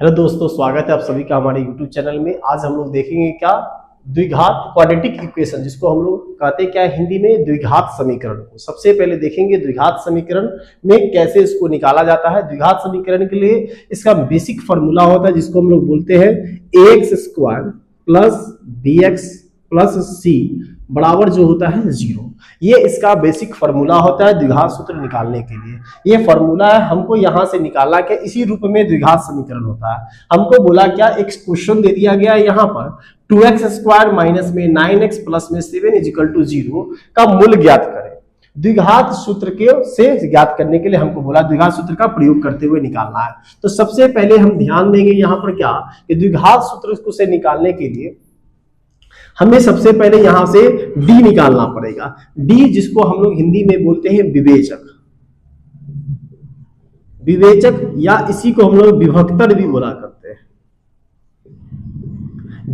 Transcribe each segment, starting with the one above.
Hello दोस्तों, स्वागत है आप सभी का हमारे YouTube चैनल में। आज हम लोग देखेंगे क्या द्विघात क्वाड्रेटिक इक्वेशन, जिसको हम लोग कहते हैं क्या हिंदी में द्विघात समीकरण को। सबसे पहले देखेंगे द्विघात समीकरण में कैसे इसको निकाला जाता है। द्विघात समीकरण के लिए इसका बेसिक फॉर्मूला होता है जिसको हम लोग बोलते हैं ax² plus bx plus c बराबर जो होता है 0। ये इसका बेसिक फॉर्मूला होता है द्विघात सूत्र निकालने के लिए। ये फॉर्मूला है, हमको यहाँ से निकालना क्या, इसी रूप में द्विघात समीकरण होता है। हमको बोला क्या, एक क्वेश्चन दे दिया गया है यहाँ पर 2x² माइनस में 9x प्लस में 7 इजिकल टू 0 का मूल ज्ञात करें। द्विघात सूत्र के से ज्ञात करने के लिए हमको बोला द्विघात सूत्र का प्रयोग करते हुए निकालना है। तो सबसे पहले हम ध्यान देंगे यहाँ पर क्या कि द्विघात सूत्र से निकालने के लिए हमें सबसे पहले यहां से d निकालना पड़ेगा। d जिसको हम लोग हिंदी में बोलते हैं विवेचक, विवेचक या इसी को हम लोग विभक्तर भी बोला करते हैं।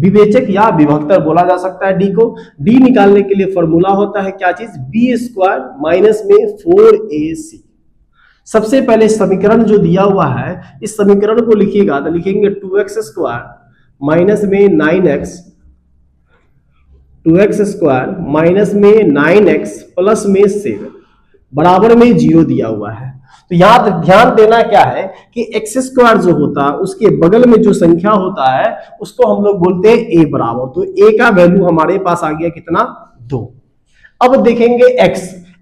विवेचक या विभक्तर बोला जा सकता है d को। d निकालने के लिए फॉर्मूला होता है क्या चीज, b² माइनस में 4ac। सबसे पहले समीकरण जो दिया हुआ है इस समीकरण को लिखिएगा तो लिखेंगे 2x² माइनस में 9x, 2x² माइनस में 9x प्लस में 7 बराबर में 0 दिया हुआ है। तो यहां ध्यान देना क्या है कि x² जो होता है उसके बगल में जो संख्या होता है उसको हम लोग बोलते हैं a बराबर। तो a का वैल्यू हमारे पास आ गया कितना, 2। अब देखेंगे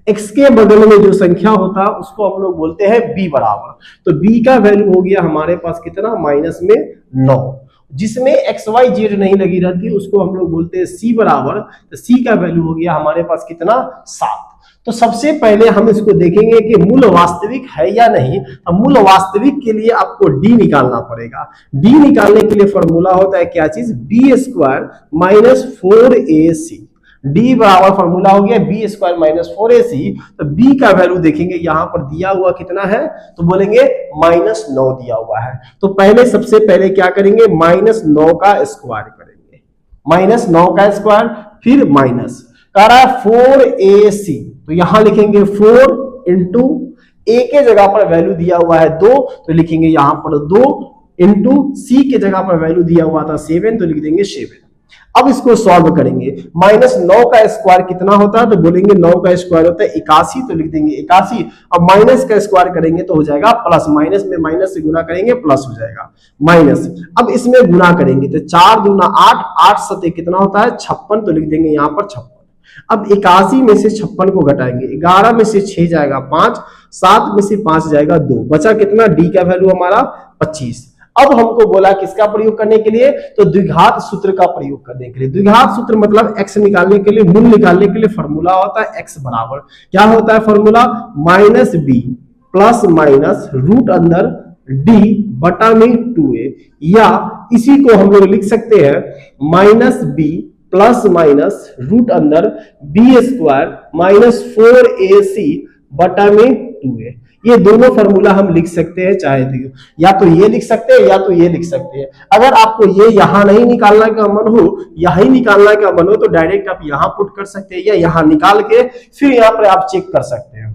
x के बगल में जो संख्या होता है उसको हम लोग बोलते हैं b बराबर। तो b का वैल्यू हो गया हमारे पास कितना, माइनस में 9। जिसमें XYZ नहीं लगी रहती उसको हम लोग बोलते हैं C बराबर। तो C का वैल्यू हो गया हमारे पास कितना, 7। तो सबसे पहले हम इसको देखेंगे कि मूल वास्तविक है या नहीं। तो मूल वास्तविक के लिए आपको D निकालना पड़ेगा। D निकालने के लिए फॉर्मूला होता है क्या चीज, b² माइनस 4ac। D बराबर फॉर्मूला हो गया b² माइनस 4ac। तो b का वैल्यू देखेंगे यहाँ पर दिया हुआ कितना है, तो बोलेंगे -9 दिया हुआ है। तो पहले सबसे पहले क्या करेंगे, -9 का स्क्वायर करेंगे, -9 का स्क्वायर, फिर माइनस कह रहा है 4ac। तो यहां लिखेंगे 4 इंटू a के जगह पर वैल्यू दिया हुआ है 2, तो लिखेंगे यहां पर 2 इंटू c के जगह पर वैल्यू दिया हुआ था 7, तो लिख देंगे 7। अब इसको सॉल्व करेंगे। -9 का स्क्वायर कितना होता है, तो बोलेंगे 9 का स्क्वायर होता है 81, तो लिख देंगे 81। अब माइनस का स्क्वायर करेंगे तो हो जाएगा प्लस, माइनस में माइनस से गुना करेंगे प्लस हो जाएगा माइनस। अब इसमें गुना करेंगे तो 4 दूना 8, 8 सते कितना होता है 56, तो लिख देंगे यहाँ पर 56। अब 81 में से 56 को घटाएंगे, 11 में से 6 जाएगा 5, 7 में से 5 जाएगा 2, बचा कितना, डी का वैल्यू हमारा 25। अब हमको बोला किसका प्रयोग करने के लिए, तो द्विघात सूत्र का प्रयोग करने के लिए। द्विघात सूत्र मतलब x निकालने के लिए, मूल निकालने के लिए फॉर्मूला होता है x बराबर क्या होता है formula, -b plus minus root अंदर d बटा में 2a, या इसी को हम लोग लिख सकते हैं -b प्लस माइनस रूट अंदर b² माइनस 4ac बटा में 2a। ये दोनों फॉर्मूला हम लिख सकते हैं, चाहे तो या तो ये लिख सकते हैं या तो ये लिख सकते हैं। अगर आपको ये यहां नहीं निकालना का मन हो, यही निकालना का मन हो, तो डायरेक्ट आप यहां पुट कर सकते हैं या यहां निकाल के फिर यहां पर आप चेक कर सकते हैं।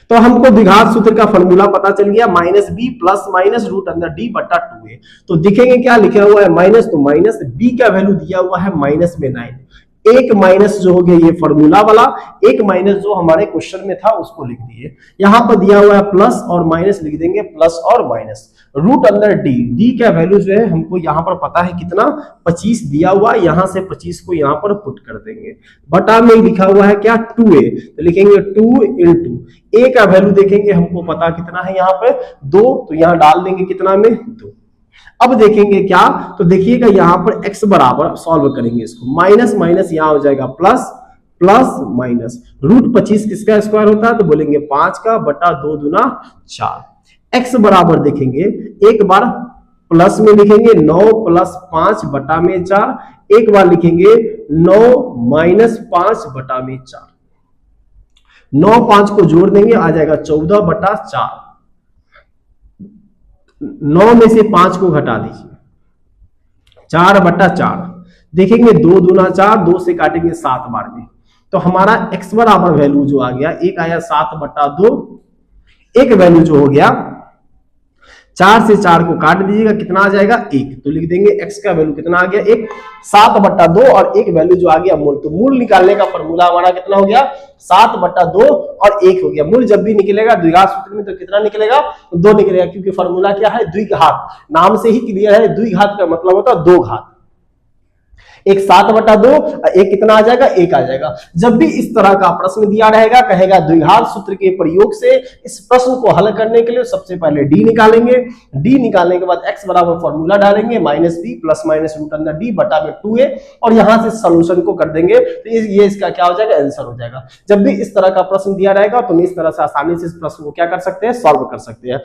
तो हमको द्विघात सूत्र का फॉर्मूला पता चल गया, -b प्लस माइनस रूट अंदर d बटा 2a। तो दिखेंगे क्या लिखा हुआ है माइनस, तो माइनस, b का वैल्यू दिया हुआ है माइनस में 9। एक माइनस जो हो गया ये फॉर्मूला वाला, एक माइनस जो हमारे क्वेश्चन में था उसको लिख दिए। यहां पर दिया हुआ है प्लस और माइनस, लिख देंगे प्लस और माइनस। रूट अंदर d का वैल्यू जो है हमको यहां पर पता है कितना, 25 दिया हुआ, यहां से 25 को यहां पर पुट कर देंगे। बटा में लिखा हुआ है क्या, 2a, तो लिखेंगे 2 इंटू a का वैल्यू देखेंगे हमको पता कितना है यहाँ पे 2, तो यहां डाल देंगे कितना में 2। अब देखेंगे क्या, तो देखिएगा यहाँ पर x बराबर सॉल्व करेंगे इसको, माइनस माइनस यहाँ हो जाएगा प्लस, प्लस माइनस रूट 25 किसका स्क्वायर होता है, तो बोलेंगे 5 का बटा 2 दूना 4। x बराबर देखेंगे एक बार प्लस में लिखेंगे 9 प्लस 5 बटा में 4, एक बार लिखेंगे 9 माइनस 5 बटा में 4। 9 5 को जोड़ देंगे आ जाएगा 14 बटा 4। 9 में से 5 को घटा दीजिए, 4 बटा 4, देखेंगे 2 दूना 4, 2 से काटेंगे 7 बार में, तो हमारा x बराबर वैल्यू जो आ गया, एक आया 7 बटा 2, एक वैल्यू जो हो गया 4 से 4 को काट दीजिएगा, कितना आ जाएगा 1। तो लिख देंगे x का वैल्यू कितना आ गया 1, 7/2 और एक वैल्यू जो आ गया मूल। तो मूल निकालने का फॉर्मूला हमारा कितना हो गया 7/2 और 1 हो गया। मूल जब भी निकलेगा द्विघात सूत्र में तो कितना निकलेगा 2 निकलेगा, क्योंकि फॉर्मूला क्या है द्विघात, नाम से ही क्लियर है, द्विघात का मतलब होता है 2 घात। एक 7/2 एक कितना आ जाएगा 1 आ जाएगा। जब भी इस तरह का प्रश्न दिया रहेगा, कहेगा द्विघात सूत्र के प्रयोग से इस प्रश्न को हल करने के लिए सबसे पहले डी निकालेंगे, डी निकालने के बाद x बराबर फॉर्मूला डालेंगे -b प्लस माइनस √d बटा में 2a और यहां से सॉल्यूशन को कर देंगे। तो ये इसका क्या हो जाएगा आंसर हो जाएगा। जब भी इस तरह का प्रश्न दिया रहेगा तो हम इस तरह से आसानी से इस प्रश्न को क्या कर सकते हैं सॉल्व कर सकते हैं।